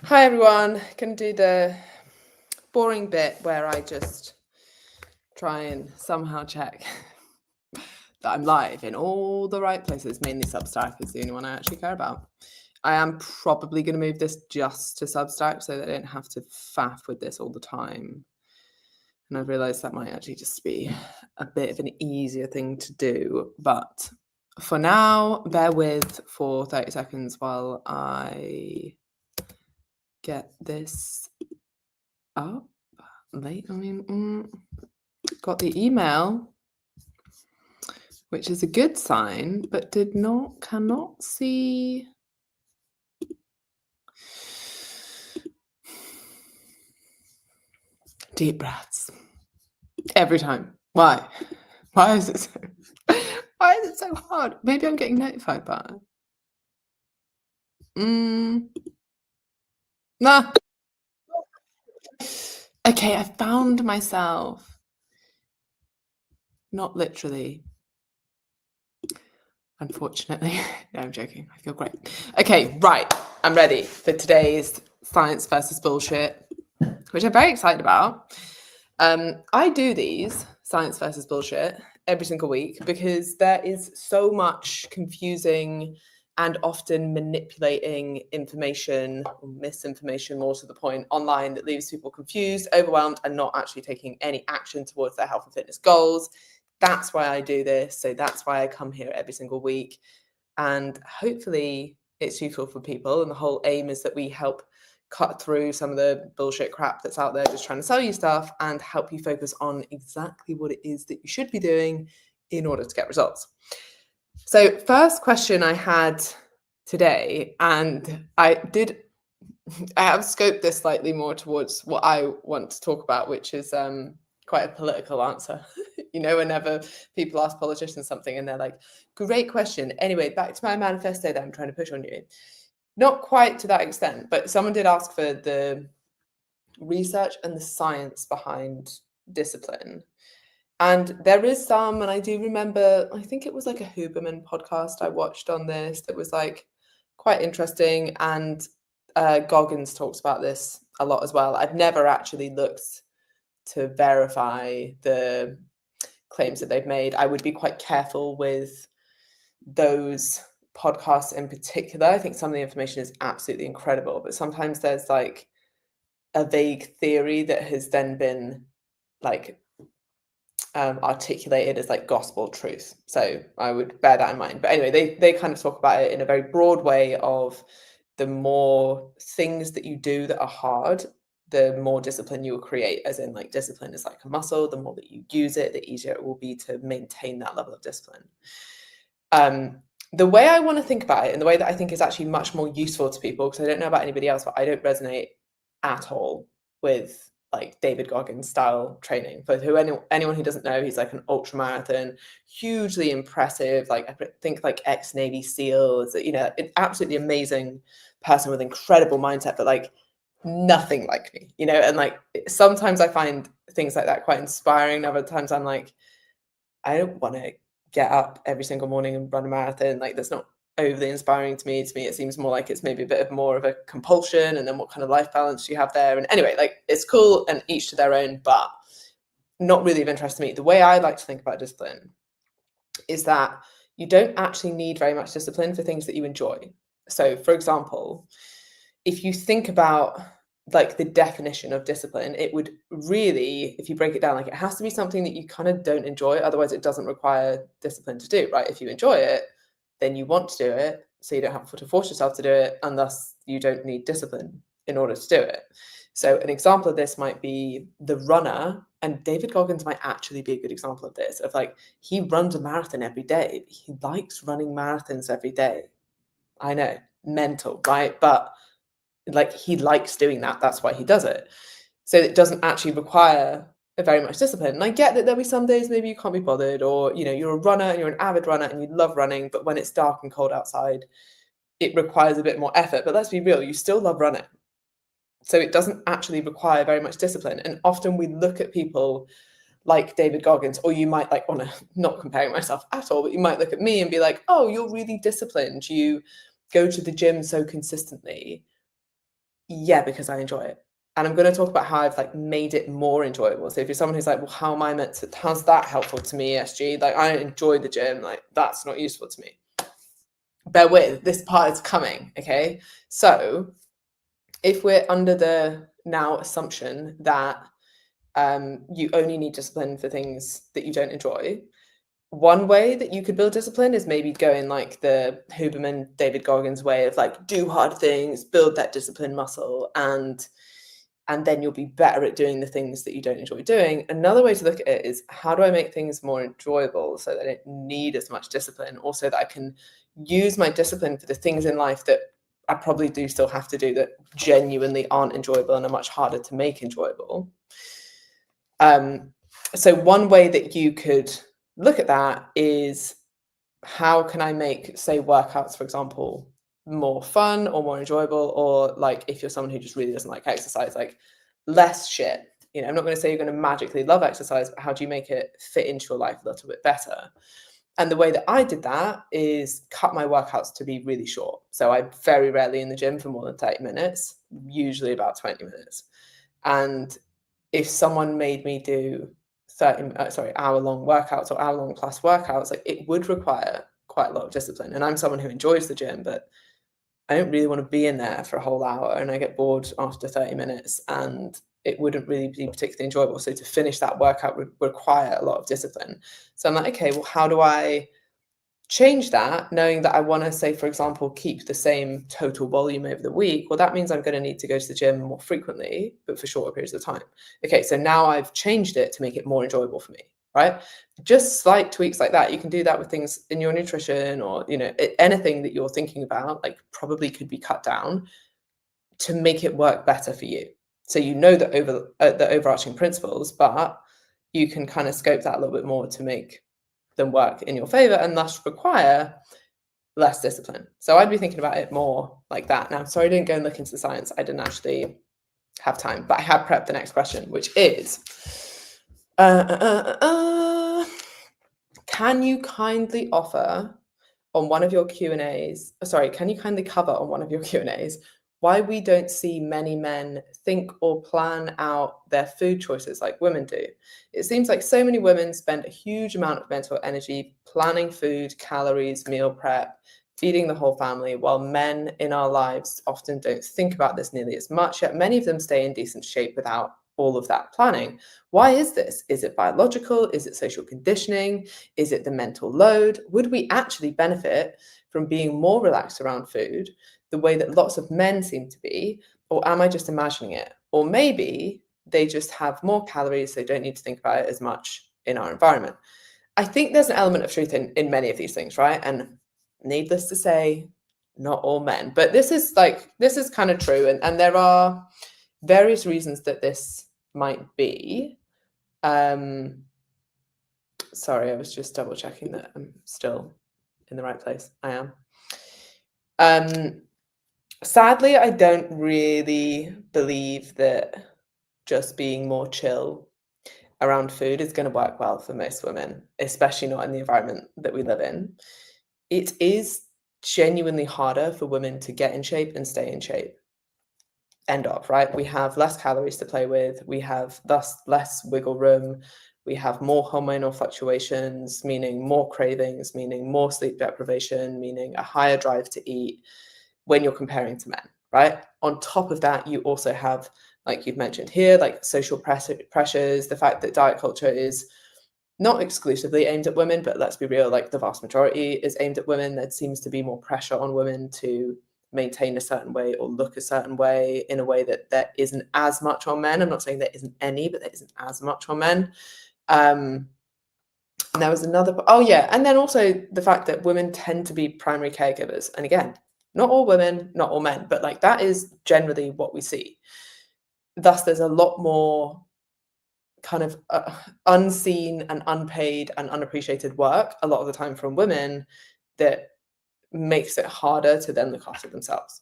Hi everyone, gonna do the boring bit where I just try and somehow check that I'm live in all the right places. Mainly Substack is the only one I actually care about. I am probably going to move this just to Substack so that I don't have to faff with this all the time. And I've realised that might actually just be a bit of an easier thing to do. But for now, bear with for 30 seconds while I get this up. Got the email, which is a good sign, but cannot see. Deep breaths every time. Why is it so hard? Maybe I'm getting notified by it. Nah. Okay, I found myself. Not literally. Unfortunately. No, I'm joking. I feel great. Okay, right. I'm ready for today's science versus bullshit, which I'm very excited about. I do these science versus bullshit every single week because there is so much confusing and often manipulating information or misinformation, more to the point, online that leaves people confused, overwhelmed, and not actually taking any action towards their health and fitness goals. That's why I do this. So that's why I come here every single week. And hopefully it's useful for people. And the whole aim is that we help cut through some of the bullshit crap that's out there just trying to sell you stuff and help you focus on exactly what it is that you should be doing in order to get results. So first question I had today, and I have scoped this slightly more towards what I want to talk about, which is quite a political answer. Whenever people ask politicians something and they're like, great question. Anyway, back to my manifesto that I'm trying to push on you. Not quite to that extent, but someone did ask for the research and the science behind discipline. And there is some, and I do remember, I think it was like a Huberman podcast I watched on this that was like quite interesting. And Goggins talks about this a lot as well. I've never actually looked to verify the claims that they've made. I would be quite careful with those podcasts in particular. I think some of the information is absolutely incredible, but sometimes there's like a vague theory that has then been like articulated as like gospel truth. So I would bear that in mind. But anyway, they kind of talk about it in a very broad way of the more things that you do that are hard, the more discipline you will create, as in like discipline is like a muscle. The more that you use it, the easier it will be to maintain that level of discipline. The way I want to think about it, and the way that I think is actually much more useful to people, because I don't know about anybody else, but I don't resonate at all with like David Goggins style training. For anyone who doesn't know, he's like an ultra marathon, hugely impressive, like I think like ex-Navy SEAL, an absolutely amazing person with incredible mindset, but like nothing like me, and like sometimes I find things like that quite inspiring. Other times I'm like, I don't want to get up every single morning and run a marathon. Like that's not overly inspiring to me. To me, it seems more like it's maybe a bit more of a compulsion, and then what kind of life balance do you have there? And anyway, like it's cool and each to their own, but not really of interest to me. The way I like to think about discipline is that you don't actually need very much discipline for things that you enjoy. So for example, if you think about like the definition of discipline, it would really, if you break it down, like it has to be something that you kind of don't enjoy. Otherwise it doesn't require discipline to do, right? If you enjoy it, then you want to do it. So you don't have to force yourself to do it, and thus you don't need discipline in order to do it. So an example of this might be the runner, and David Goggins might actually be a good example of this, of like, he runs a marathon every day. He likes running marathons every day. I know, mental, right? But like he likes doing that. That's why he does it. So it doesn't actually require very much discipline. And I get that there'll be some days maybe you can't be bothered, or you're a runner and you're an avid runner and you love running, but when it's dark and cold outside, it requires a bit more effort. But let's be real, you still love running. So it doesn't actually require very much discipline. And often we look at people like David Goggins, or you might like, not comparing myself at all, but you might look at me and be like, oh, you're really disciplined. You go to the gym so consistently. Yeah, because I enjoy it. And I'm going to talk about how I've like made it more enjoyable. So if you're someone who's like, well, how am I meant to, how's that helpful to me, ESG? Like, I don't enjoy the gym, like, that's not useful to me. Bear with, this part is coming, okay? So if we're under the now assumption that you only need discipline for things that you don't enjoy, one way that you could build discipline is maybe going like the Huberman, David Goggins way of like, do hard things, build that discipline muscle, and then you'll be better at doing the things that you don't enjoy doing. Another way to look at it is, how do I make things more enjoyable so that I don't need as much discipline, or so that I can use my discipline for the things in life that I probably do still have to do that genuinely aren't enjoyable and are much harder to make enjoyable. So one way that you could look at that is, how can I make, say, workouts, for example, more fun or more enjoyable, or like if you're someone who just really doesn't like exercise, like less shit. You know, I'm not going to say you're going to magically love exercise, but how do you make it fit into your life a little bit better? And the way that I did that is cut my workouts to be really short. So I'm very rarely in the gym for more than 30 minutes, usually about 20 minutes. And if someone made me do hour-long workouts or hour-long plus workouts, like it would require quite a lot of discipline. And I'm someone who enjoys the gym, but I don't really want to be in there for a whole hour, and I get bored after 30 minutes, and it wouldn't really be particularly enjoyable. So to finish that workout would require a lot of discipline. So I'm like, okay, well, how do I change that, knowing that I want to, say, for example, keep the same total volume over the week? Well, that means I'm going to need to go to the gym more frequently, but for shorter periods of time. Okay, so now I've changed it to make it more enjoyable for me, right? Just slight tweaks like that. You can do that with things in your nutrition, or, you know, anything that you're thinking about, like probably could be cut down to make it work better for you. So you know the overarching principles, but you can kind of scope that a little bit more to make them work in your favor and thus require less discipline. So I'd be thinking about it more like that. Now, sorry, I didn't go and look into the science. I didn't actually have time, but I have prepped the next question, which is, can you kindly offer on one of your Q&As, can you kindly cover on one of your Q&As why we don't see many men think or plan out their food choices like women do? It seems like so many women spend a huge amount of mental energy planning food, calories, meal prep, feeding the whole family, while men in our lives often don't think about this nearly as much, yet many of them stay in decent shape without all of that planning. Why is this? Is it biological? Is it social conditioning? Is it the mental load? Would we actually benefit from being more relaxed around food the way that lots of men seem to be? Or am I just imagining it? Or maybe they just have more calories, they don't need to think about it as much in our environment. I think there's an element of truth in many of these things, right? And needless to say, not all men, but this is kind of true. And there are various reasons that this might be. Sorry, I was just double checking that I'm still in the right place. I am. Sadly, I don't really believe that just being more chill around food is going to work well for most women, especially not in the environment that we live in. It is genuinely harder for women to get in shape and stay in shape. End of, right? We have less calories to play with. We have thus less wiggle room. We have more hormonal fluctuations, meaning more cravings, meaning more sleep deprivation, meaning a higher drive to eat when you're comparing to men, right? On top of that, you also have, like you've mentioned here, like social pressures, the fact that diet culture is not exclusively aimed at women, but let's be real, like the vast majority is aimed at women. There seems to be more pressure on women to maintain a certain way or look a certain way in a way that there isn't as much on men. I'm not saying there isn't any, but there isn't as much on men. And there was another, and then also the fact that women tend to be primary caregivers. And again, not all women, not all men, but like that is generally what we see. Thus, there's a lot more kind of unseen and unpaid and unappreciated work a lot of the time from women that makes it harder to then look after themselves.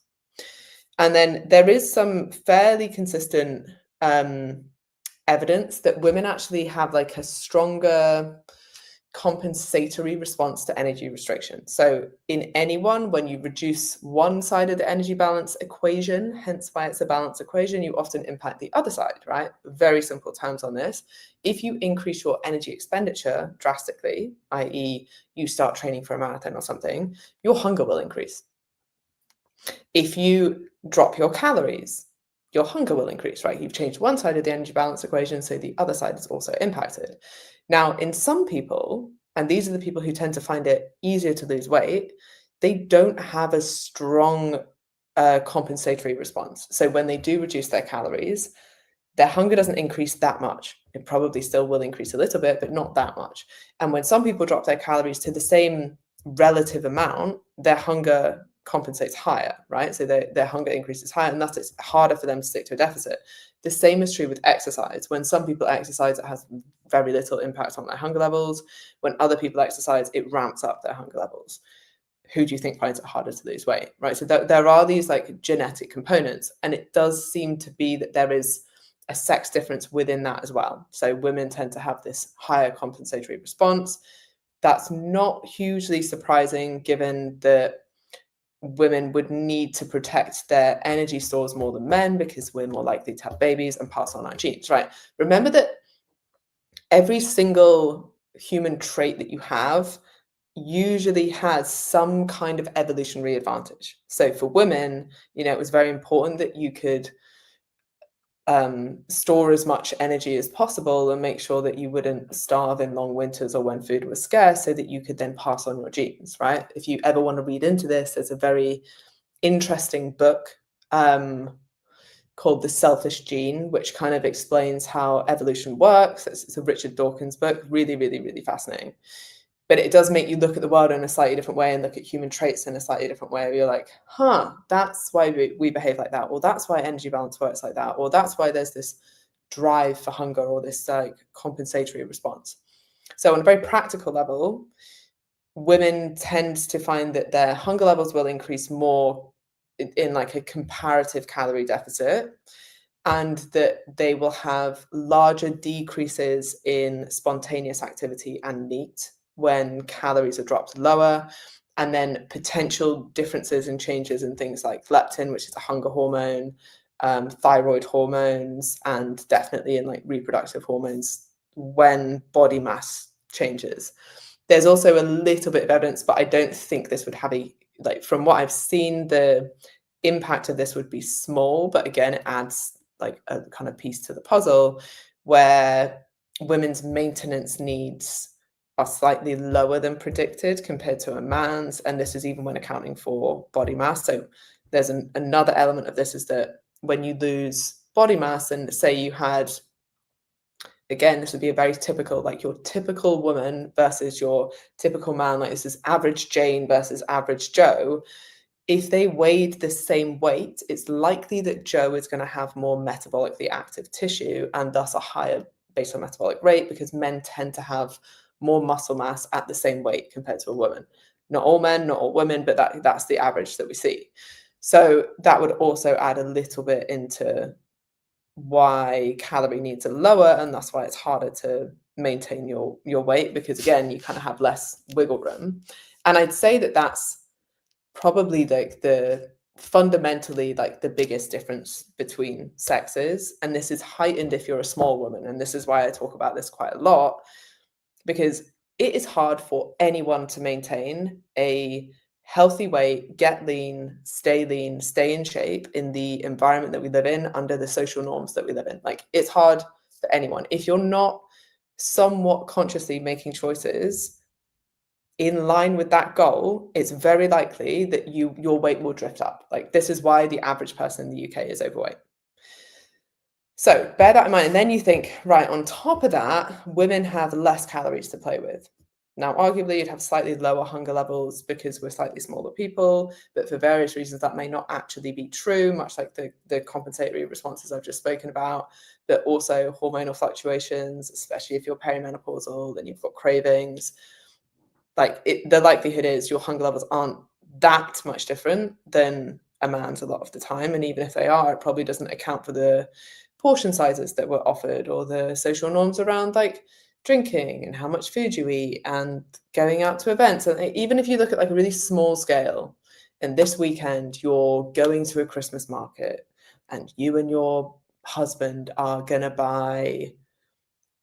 And then there is some fairly consistent evidence that women actually have like a stronger compensatory response to energy restriction. So in anyone, when you reduce one side of the energy balance equation, hence why it's a balance equation, you often impact the other side, right? Very simple terms on this. If you increase your energy expenditure drastically, i.e. you start training for a marathon or something, your hunger will increase. If you drop your calories, your hunger will increase, right? You've changed one side of the energy balance equation, so the other side is also impacted. Now, in some people, and these are the people who tend to find it easier to lose weight, they don't have a strong compensatory response. So when they do reduce their calories, their hunger doesn't increase that much. It probably still will increase a little bit, but not that much. And when some people drop their calories to the same relative amount, their hunger compensates higher, right? So their hunger increases higher, and thus it's harder for them to stick to a deficit. The same is true with exercise. When some people exercise, it has very little impact on their hunger levels. When other people exercise, it ramps up their hunger levels. Who do you think finds it harder to lose weight, right? So there are these like genetic components, and it does seem to be that there is a sex difference within that as well. So women tend to have this higher compensatory response. That's not hugely surprising given that women would need to protect their energy stores more than men because we're more likely to have babies and pass on our genes, right? Remember that every single human trait that you have usually has some kind of evolutionary advantage. So for women, it was very important that you could store as much energy as possible and make sure that you wouldn't starve in long winters or when food was scarce, so that you could then pass on your genes, right? If you ever want to read into this, there's a very interesting book called The Selfish Gene, which kind of explains how evolution works. It's a Richard Dawkins book, really, really, really fascinating. But it does make you look at the world in a slightly different way and look at human traits in a slightly different way. Where you're like, that's why we behave like that, or that's why energy balance works like that, or that's why there's this drive for hunger or this like compensatory response. So on a very practical level, women tend to find that their hunger levels will increase more in like a comparative calorie deficit, and that they will have larger decreases in spontaneous activity and NEAT when calories are dropped lower, and then potential differences in changes in things like leptin, which is a hunger hormone, thyroid hormones, and definitely in like reproductive hormones when body mass changes. There's also a little bit of evidence, but I don't think this would have from what I've seen, the impact of this would be small, but again, it adds like a kind of piece to the puzzle where women's maintenance needs are slightly lower than predicted compared to a man's, and this is even when accounting for body mass. So there's another element of this is that when you lose body mass, and say you had, again, this would be a very typical, like your typical woman versus your typical man, like this is average Jane versus average Joe. If they weighed the same weight, it's likely that Joe is going to have more metabolically active tissue and thus a higher basal metabolic rate, because men tend to have more muscle mass at the same weight compared to a woman. Not all men, not all women, but that's the average that we see. So that would also add a little bit into why calorie needs are lower, and that's why it's harder to maintain your weight, because again, you kind of have less wiggle room. And I'd say that that's probably like the fundamentally like the biggest difference between sexes, and this is heightened if you're a small woman, and this is why I talk about this quite a lot, because it is hard for anyone to maintain a healthy weight, get lean, stay in shape in the environment that we live in, under the social norms that we live in. Like, it's hard for anyone. If you're not somewhat consciously making choices in line with that goal, it's very likely that your weight will drift up. Like, this is why the average person in the UK is overweight. So bear that in mind. And then you think, right, on top of that, women have less calories to play with. Now, arguably, you'd have slightly lower hunger levels because we're slightly smaller people, but for various reasons, that may not actually be true, much like the compensatory responses I've just spoken about, but also hormonal fluctuations, especially if you're perimenopausal, then you've got cravings. Like, the likelihood is your hunger levels aren't that much different than a man's a lot of the time. And even if they are, it probably doesn't account for the portion sizes that were offered or the social norms around like drinking and how much food you eat and going out to events. And even if you look at like a really small scale, and this weekend you're going to a Christmas market and you and your husband are gonna buy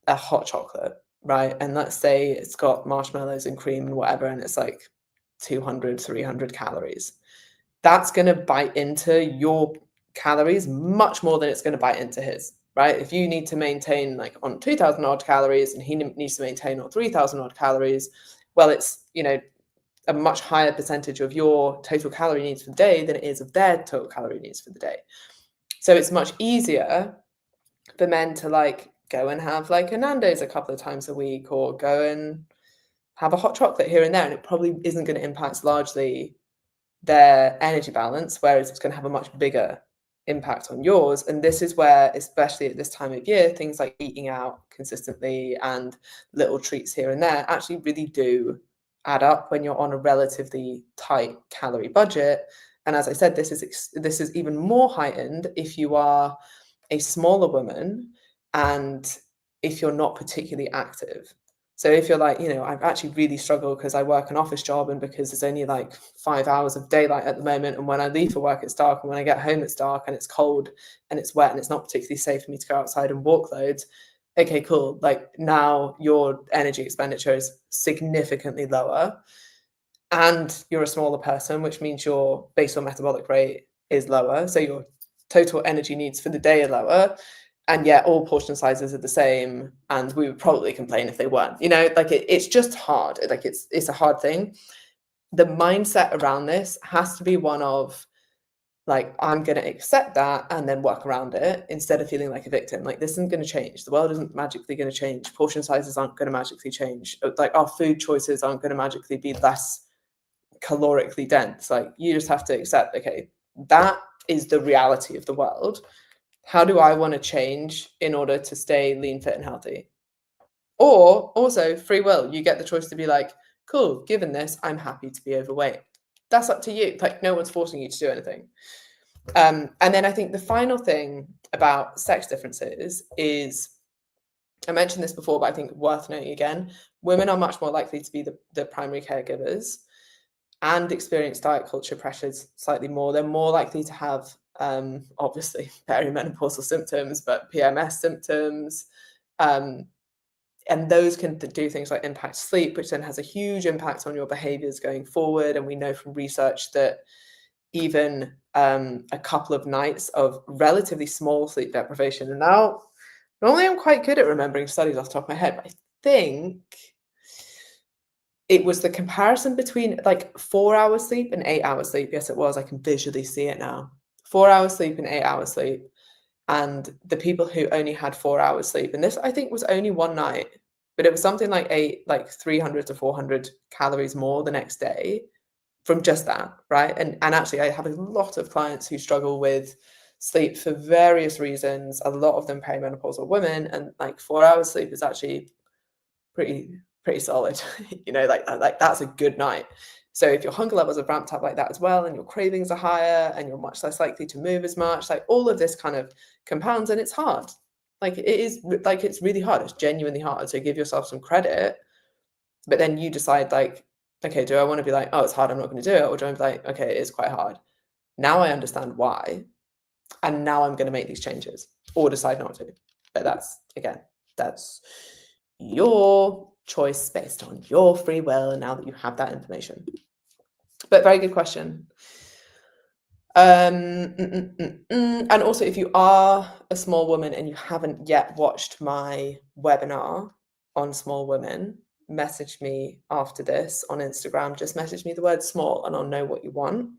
a hot chocolate, right? And let's say it's got marshmallows and cream and whatever, and it's like 200, 300 calories. That's going to bite into your calories much more than it's going to bite into his, right? If you need to maintain like on 2,000 odd calories and he needs to maintain on 3,000 odd calories, well, it's, a much higher percentage of your total calorie needs for the day than it is of their total calorie needs for the day. So it's much easier for men to like go and have like a Nando's a couple of times a week or go and have a hot chocolate here and there. And it probably isn't going to impact largely their energy balance, whereas it's going to have a much bigger impact on yours. And this is where, especially at this time of year, things like eating out consistently and little treats here and there actually really do add up when you're on a relatively tight calorie budget. And as I said, this is even more heightened if you are a smaller woman and if you're not particularly active. So if you're like, I've actually really struggled because I work an office job and because there's only like 5 hours of daylight at the moment. And when I leave for work, it's dark. And when I get home, it's dark and it's cold and it's wet and it's not particularly safe for me to go outside and walk loads. Okay, cool. Like now your energy expenditure is significantly lower and you're a smaller person, which means your basal metabolic rate is lower. So your total energy needs for the day are lower. And yet all portion sizes are the same, and we would probably complain if they weren't. It's just hard. Like it's a hard thing. The mindset around this has to be one of like, I'm going to accept that and then work around it instead of feeling like a victim. Like this isn't going to change. The world isn't magically going to change. Portion sizes aren't going to magically change. Like our food choices aren't going to magically be less calorically dense. Like you just have to accept, okay, that is the reality of the world. How do I want to change in order to stay lean, fit, and healthy? Or also free will. You get the choice to be like, cool, given this, I'm happy to be overweight. That's up to you. Like no one's forcing you to do anything. And then I think the final thing about sex differences is, I mentioned this before, but I think worth noting again, women are much more likely to be the primary caregivers and experience diet culture pressures slightly more. They're more likely to have obviously perimenopausal symptoms, but PMS symptoms. And those can do things like impact sleep, which then has a huge impact on your behaviors going forward. And we know from research that even a couple of nights of relatively small sleep deprivation, and now normally I'm quite good at remembering studies off the top of my head, but I think it was the comparison between like 4 hours sleep and 8 hours sleep. Yes, it was. I can visually see it now. 4 hours sleep and 8 hours sleep. And the people who only had 4 hours sleep, and this I think was only one night, but it was something like 300 to 400 calories more the next day from just that, right? And actually I have a lot of clients who struggle with sleep for various reasons, a lot of them perimenopausal women, and like 4 hours sleep is actually pretty solid. Like that's a good night. So if your hunger levels are ramped up like that as well, and your cravings are higher and you're much less likely to move as much, like all of this kind of compounds, and it's hard. Like it is, like it's really hard. It's genuinely hard. So give yourself some credit, but then you decide like, okay, do I want to be like, oh, it's hard, I'm not going to do it? Or do I be like, okay, it is quite hard. Now I understand why. And now I'm going to make these changes or decide not to. But that's your choice based on your free will. And now that you have that information. But very good question. And also, if you are a small woman and you haven't yet watched my webinar on small women, message me after this on Instagram. Just message me the word small and I'll know what you want.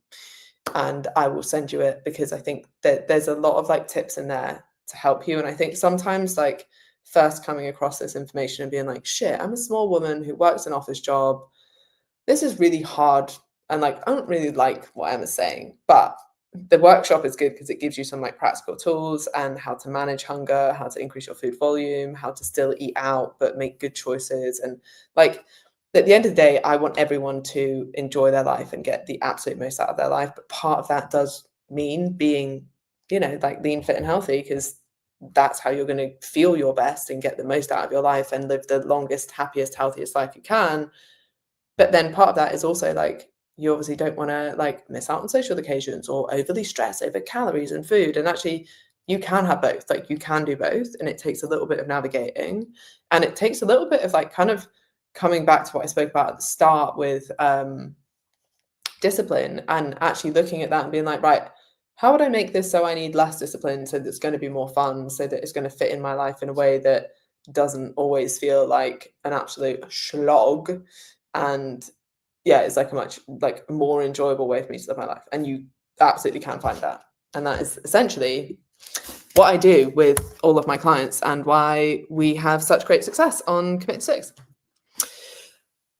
And I will send you it, because I think that there's a lot of like tips in there to help you. And I think sometimes like first coming across this information and being like, shit, I'm a small woman who works an office job. This is really hard. And like, I don't really like what Emma's saying, but the workshop is good because it gives you some like practical tools and how to manage hunger, how to increase your food volume, how to still eat out, but make good choices. And like, at the end of the day, I want everyone to enjoy their life and get the absolute most out of their life. But part of that does mean being, like lean, fit and healthy, because that's how you're going to feel your best and get the most out of your life and live the longest, happiest, healthiest life you can. But then part of that is also like, you obviously don't want to like miss out on social occasions or overly stress over calories and food. And actually, you can have both. Like, you can do both, and it takes a little bit of navigating, and it takes a little bit of like kind of coming back to what I spoke about at the start with discipline, and actually looking at that and being like, right, how would I make this so I need less discipline, so that's going to be more fun, so that it's going to fit in my life in a way that doesn't always feel like an absolute slog, and yeah, it's like a much like more enjoyable way for me to live my life. And you absolutely can find that. And that is essentially what I do with all of my clients and why we have such great success on Commit to Six.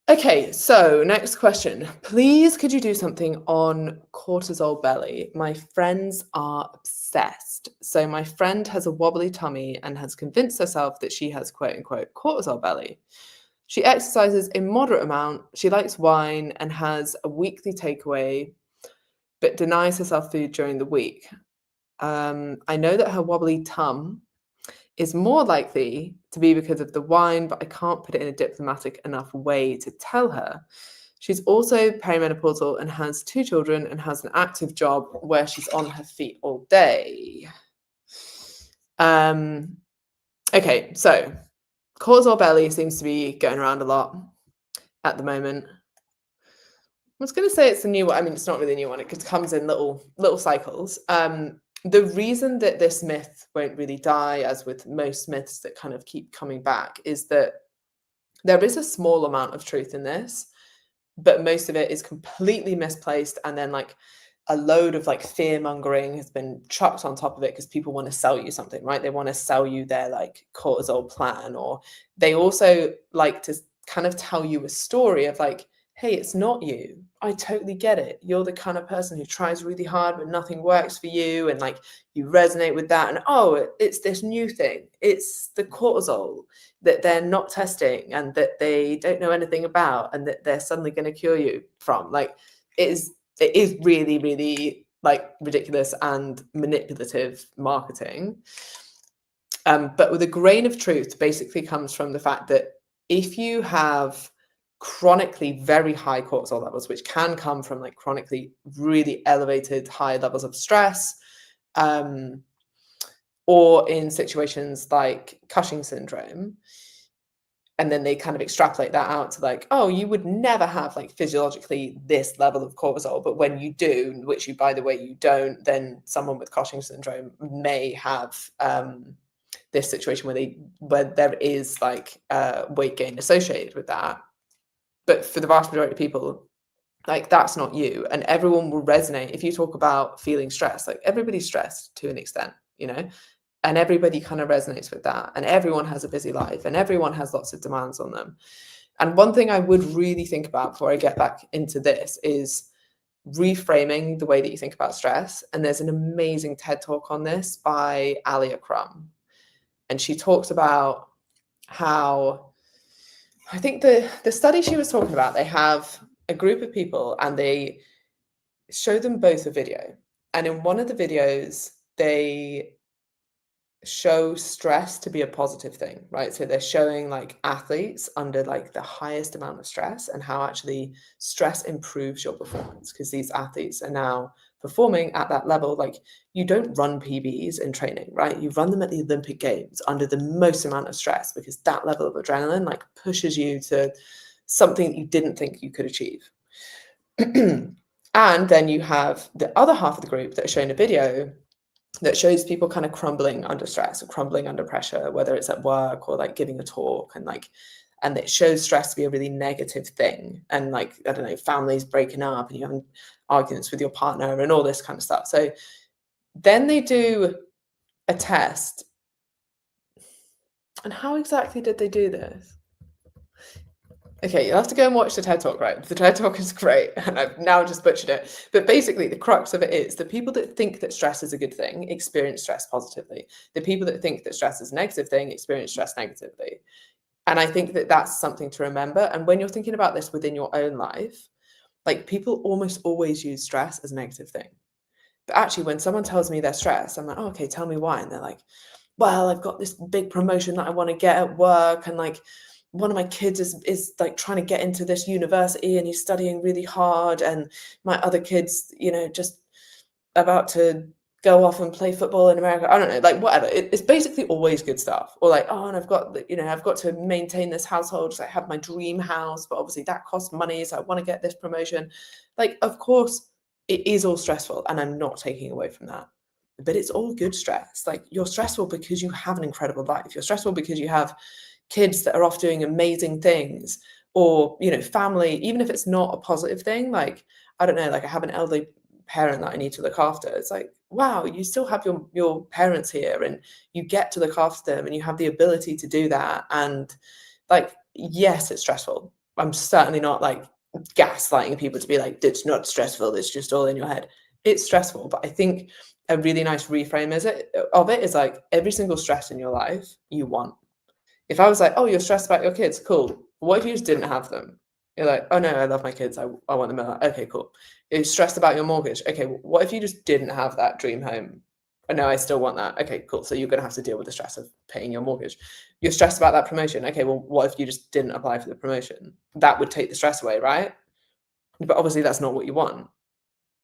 Okay, so next question. Please, could you do something on cortisol belly? My friends are obsessed. So my friend has a wobbly tummy and has convinced herself that she has quote unquote cortisol belly. She exercises a moderate amount. She likes wine and has a weekly takeaway, but denies herself food during the week. I know that her wobbly tum is more likely to be because of the wine, but I can't put it in a diplomatic enough way to tell her. She's also perimenopausal and has 2 children and has an active job where she's on her feet all day. Okay, so cortisol belly seems to be going around a lot at the moment. I was going to say it's a new one. I mean, it's not really a new one. It just comes in little cycles. The reason that this myth won't really die, as with most myths that kind of keep coming back, is that there is a small amount of truth in this, but most of it is completely misplaced. And then like a load of like fear mongering has been chucked on top of it because people want to sell you something, right? They want to sell you their like cortisol plan, or they also like to kind of tell you a story of like, hey, it's not you. I totally get it. You're the kind of person who tries really hard, but nothing works for you. And like, you resonate with that. And oh, it's this new thing. It's the cortisol that they're not testing and that they don't know anything about and that they're suddenly going to cure you from. Like, it is really, really like ridiculous and manipulative marketing. But with a grain of truth basically comes from the fact that if you have chronically very high cortisol levels, which can come from like chronically really elevated high levels of stress, or in situations like Cushing syndrome, and then they kind of extrapolate that out to like, oh, you would never have like physiologically this level of cortisol, but when you do, which you, by the way, you don't, then someone with Cushing syndrome may have this situation where there is like weight gain associated with that. But for the vast majority of people, like, that's not you. And everyone will resonate. If you talk about feeling stressed, like everybody's stressed to an extent, you know, and everybody kind of resonates with that. And everyone has a busy life and everyone has lots of demands on them. And one thing I would really think about before I get back into this is reframing the way that you think about stress. And there's an amazing TED talk on this by Alia Crum. And she talks about how, I think the study she was talking about, they have a group of people and they show them both a video. And in one of the videos, they show stress to be a positive thing, right? So they're showing like athletes under like the highest amount of stress and how actually stress improves your performance, because these athletes are now performing at that level. Like, you don't run PBs in training, right? You run them at the Olympic Games under the most amount of stress, because that level of adrenaline like pushes you to something you didn't think you could achieve. And then you have the other half of the group that are showing a video that shows people kind of crumbling under stress or crumbling under pressure, whether it's at work or like giving a talk, and it shows stress to be a really negative thing. And like, I don't know, families breaking up and you having arguments with your partner and all this kind of stuff. So then they do a test. And how exactly did they do this? Okay, you'll have to go and watch the TED Talk, right? The TED Talk is great, and I've now just butchered it. But basically, the crux of it is the people that think that stress is a good thing experience stress positively. The people that think that stress is a negative thing experience stress negatively. And I think that that's something to remember. And when you're thinking about this within your own life, like, people almost always use stress as a negative thing. But actually, when someone tells me they're stressed, I'm like, oh, okay, tell me why. And they're like, well, I've got this big promotion that I want to get at work, and like one of my kids is like trying to get into this university and he's studying really hard, and my other kids, just about to go off and play football in America. I don't know, like whatever. It's basically always good stuff. Or like, oh, and I've got to maintain this household. So I have my dream house, but obviously that costs money. So I want to get this promotion. Like, of course, it is all stressful, and I'm not taking away from that. But it's all good stress. Like, you're stressful because you have an incredible life. You're stressful because you have kids that are off doing amazing things, or family, even if it's not a positive thing. Like, I don't know, like I have an elderly parent that I need to look after. It's like, wow, you still have your parents here, and you get to look after them, and you have the ability to do that. And like, yes, it's stressful. I'm certainly not like gaslighting people to be like, it's not stressful, it's just all in your head. It's stressful, but I think a really nice reframe of it is like, every single stress in your life you want. If I was like, oh, you're stressed about your kids, cool. What if you just didn't have them? You're like, oh no, I love my kids. I want them. Okay, cool. You're stressed about your mortgage. Okay, what if you just didn't have that dream home? Oh no, I still want that. Okay, cool. So you're going to have to deal with the stress of paying your mortgage. You're stressed about that promotion. Okay, well, what if you just didn't apply for the promotion? That would take the stress away, right? But obviously that's not what you want.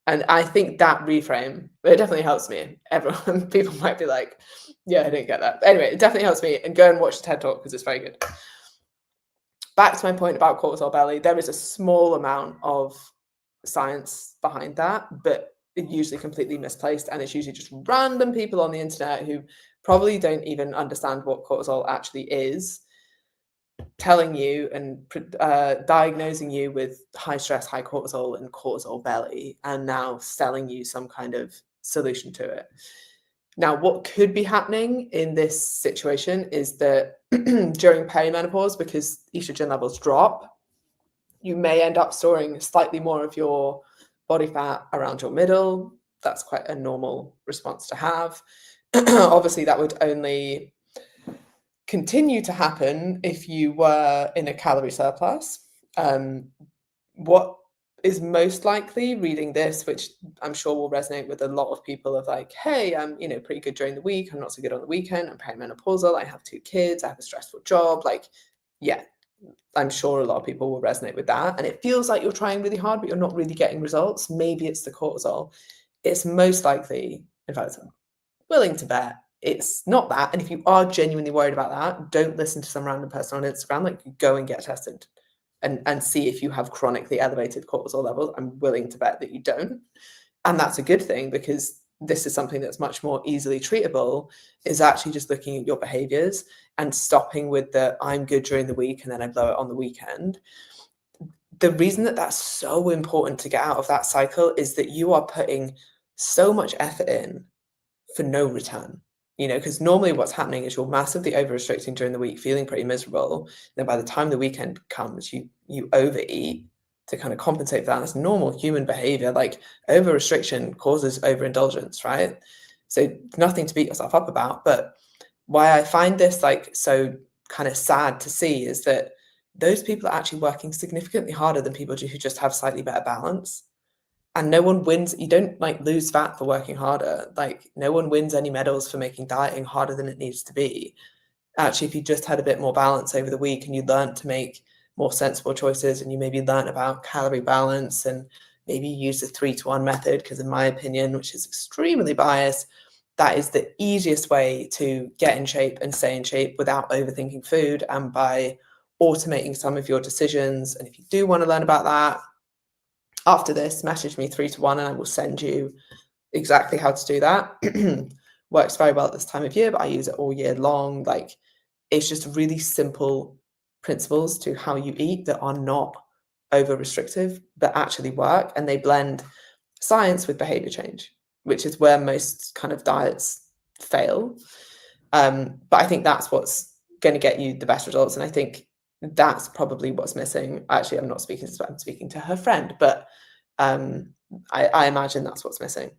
And I think that reframe, it definitely helps me. Everyone, people might be like, yeah, I didn't get that. But anyway, it definitely helps me. And go and watch the TED Talk because it's very good. Back to my point about cortisol belly, there is a small amount of science behind that, but it's usually completely misplaced. And it's usually just random people on the internet who probably don't even understand what cortisol actually is, telling you and diagnosing you with high stress, high cortisol, and cortisol belly, and now selling you some kind of solution to it. Now, what could be happening in this situation is that during perimenopause, because estrogen levels drop, you may end up storing slightly more of your body fat around your middle. That's quite a normal response to have. Obviously, that would only continue to happen if you were in a calorie surplus. What is most likely, reading this, which I'm sure will resonate with a lot of people, of like, hey, I'm pretty good during the week, I'm not so good on the weekend, I'm perimenopausal, I have 2 kids, I have a stressful job. Like, yeah, I'm sure a lot of people will resonate with that. And it feels like you're trying really hard, but you're not really getting results. Maybe it's the cortisol. It's most likely, in fact, I'm willing to bet it's not that. And if you are genuinely worried about that, don't listen to some random person on Instagram. Like, go and get tested and see if you have chronically elevated cortisol levels. I'm willing to bet that you don't. And that's a good thing, because this is something that's much more easily treatable, is actually just looking at your behaviors and stopping with the I'm good during the week and then I blow it on the weekend. The reason that that's so important to get out of that cycle is that you are putting so much effort in for no return. Because normally what's happening is you're massively over restricting during the week, feeling pretty miserable. Then by the time the weekend comes, you overeat to kind of compensate for that. That's normal human behavior. Like, over restriction causes overindulgence, right? So nothing to beat yourself up about. But why I find this like so kind of sad to see is that those people are actually working significantly harder than people who just have slightly better balance. And no one wins. You don't like lose fat for working harder. Like, no one wins any medals for making dieting harder than it needs to be. Actually, if you just had a bit more balance over the week and you learned to make more sensible choices, and you maybe learn about calorie balance and maybe use the 3-to-1 method, because in my opinion, which is extremely biased, that is the easiest way to get in shape and stay in shape without overthinking food, and by automating some of your decisions. And if you do want to learn about that, after this, message me 3-to-1 and I will send you exactly how to do that. Works very well at this time of year, but I use it all year long. Like, it's just really simple principles to how you eat that are not over restrictive, but actually work. And they blend science with behavior change, which is where most kind of diets fail. But I think that's what's going to get you the best results. And I think that's probably what's missing. Actually, I'm not speaking to her, I'm speaking to her friend, but I imagine that's what's missing.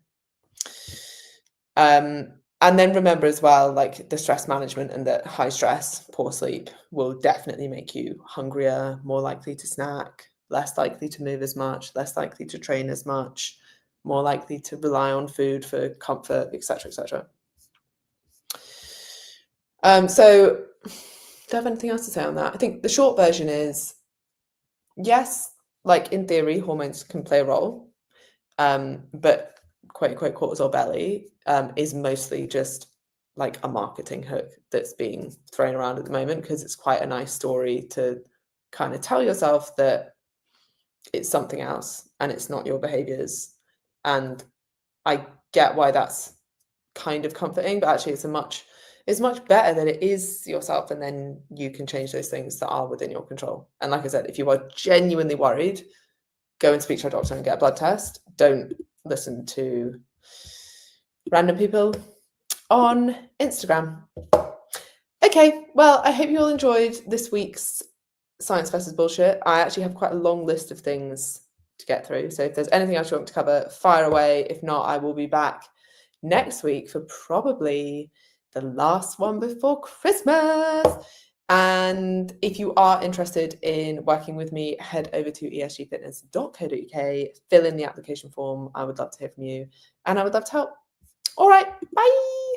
And then remember as well, like, the stress management, and that high stress, poor sleep will definitely make you hungrier, more likely to snack, less likely to move as much, less likely to train as much, more likely to rely on food for comfort, etc., etc. So do I have anything else to say on that? I think the short version is yes, like in theory, hormones can play a role, but quote unquote cortisol belly is mostly just like a marketing hook that's being thrown around at the moment because it's quite a nice story to kind of tell yourself that it's something else and it's not your behaviors. And I get why that's kind of comforting, but actually it's much better that it is yourself and then you can change those things that are within your control. And like I said, if you are genuinely worried, go and speak to a doctor and get a blood test. Don't listen to random people on Instagram. Okay, well, I hope you all enjoyed this week's Science versus Bullshit. I actually have quite a long list of things to get through. So if there's anything else you want to cover, fire away. If not, I will be back next week for probably the last one before Christmas. And if you are interested in working with me, head over to esgfitness.co.uk, fill in the application form. I would love to hear from you and I would love to help. All right, bye.